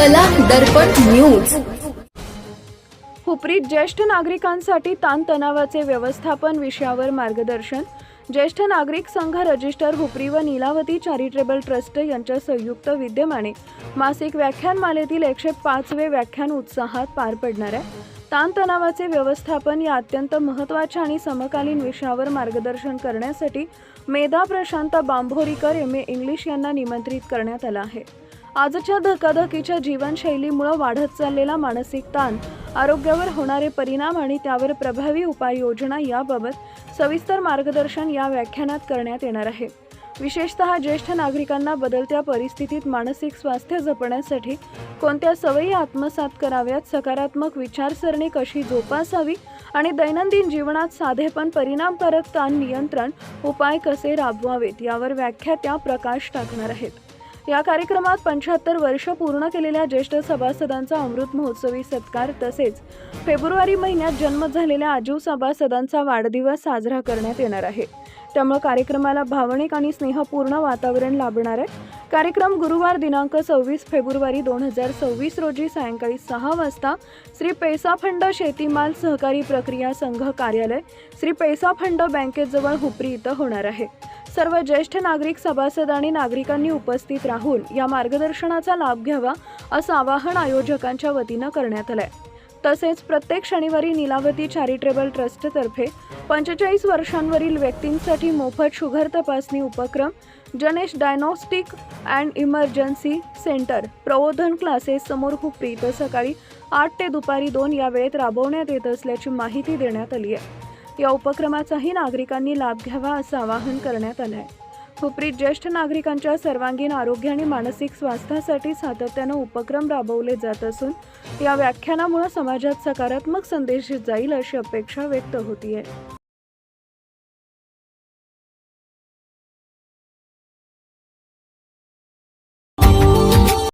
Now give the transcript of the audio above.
कला दर्पण न्यूज। हुपरीत ज्येष्ठ नागरिकांसाठी ताणतणावाचे व्यवस्थापन विषयावर मार्गदर्शन। ज्येष्ठ नागरिक संघ रजिस्टर हुपरी व नीलावती चॅरिटेबल ट्रस्ट यांच्या संयुक्त विद्यमाने मासिक व्याख्यानमालेतील 105वे व्याख्यान उत्साहात पार पडणार आहे। ताणतणावाचे व्यवस्थापन या अत्यंत महत्त्वाच्या आणि समकालीन विषयावर मार्गदर्शन करण्यासाठी मेधा प्रशांत बांभोरीकर एम.ए. इंग्लिश यांना निमंत्रित करण्यात आलं आहे। आजच्या धकाधकीच्या जीवनशैलीमुळे वाढत चाललेला मानसिक ताण, आरोग्यावर होणारे परिणाम आणि त्यावर प्रभावी उपाययोजना याबाबत सविस्तर मार्गदर्शन या व्याख्यानात करण्यात येणार आहे। विशेषतः ज्येष्ठ नागरिकांना बदलत्या परिस्थितीत मानसिक स्वास्थ्य जपण्यासाठी कोणत्या सवयी आत्मसात कराव्यात, सकारात्मक विचारसरणी कशी जोपासावी आणि दैनंदिन जीवनात साधे पण परिणामकारक ताण नियंत्रण उपाय कसे राबवावेत यावर व्याख्यात्या प्रकाश टाकणार आहेत। या कार्यक्रमात 75 वर्ष पूर्ण केलेल्या ज्येष्ठ सभासदांचा अमृत महोत्सवी सत्कार तसेच फेब्रुवारी महिन्यात जन्म झालेल्या आजीव सभासदांचा वाढदिवस साजरा करण्यात येणार आहे। त्यामुळे कार्यक्रमाला भावनिक आणि स्नेहपूर्ण वातावरण लाभणार आहे। कार्यक्रम गुरुवार दिनांक 26 फेब्रुवारी 2026 रोजी सायंकाळी 6 वाजता श्री पैसा फंड शेतीमाल सहकारी प्रक्रिया संघ कार्यालय, श्री पैसा फंड बँकेजवळ हुपरी इथं होणार आहे। सर्व ज्येष्ठ नागरिक सभासद आणि नागरिकांनी उपस्थित राहून या मार्गदर्शनाचा लाभ घ्यावा असं आवाहन आयोजकांच्या वतीनं करण्यात आलंय। तसेच प्रत्येक शनिवारी नीलावती चॅरिटेबल ट्रस्टतर्फे 45 वर्षांवरील व्यक्तींसाठी मोफत शुगर तपासणी उपक्रम, जनेश डायग्नोस्टिक अँड इमर्जन्सी सेंटर, प्रबोधन क्लासेस समोर हुपरी इथं सकाळी 8 ते दुपारी 2 या वेळेत राबवण्यात येत असल्याची माहिती देण्यात आली आहे। या उपक्रमाचाही नागरिकांनी लाभ घ्यावा असं आवाहन करण्यात आलं आहे। हुपरीत ज्येष्ठ नागरिकांच्या सर्वांगीण आरोग्य आणि मानसिक स्वास्थ्यासाठी सातत्यानं उपक्रम राबवले जात असून या व्याख्यानामुळे समाजात सकारात्मक संदेश जाईल अशी अपेक्षा व्यक्त होतीये।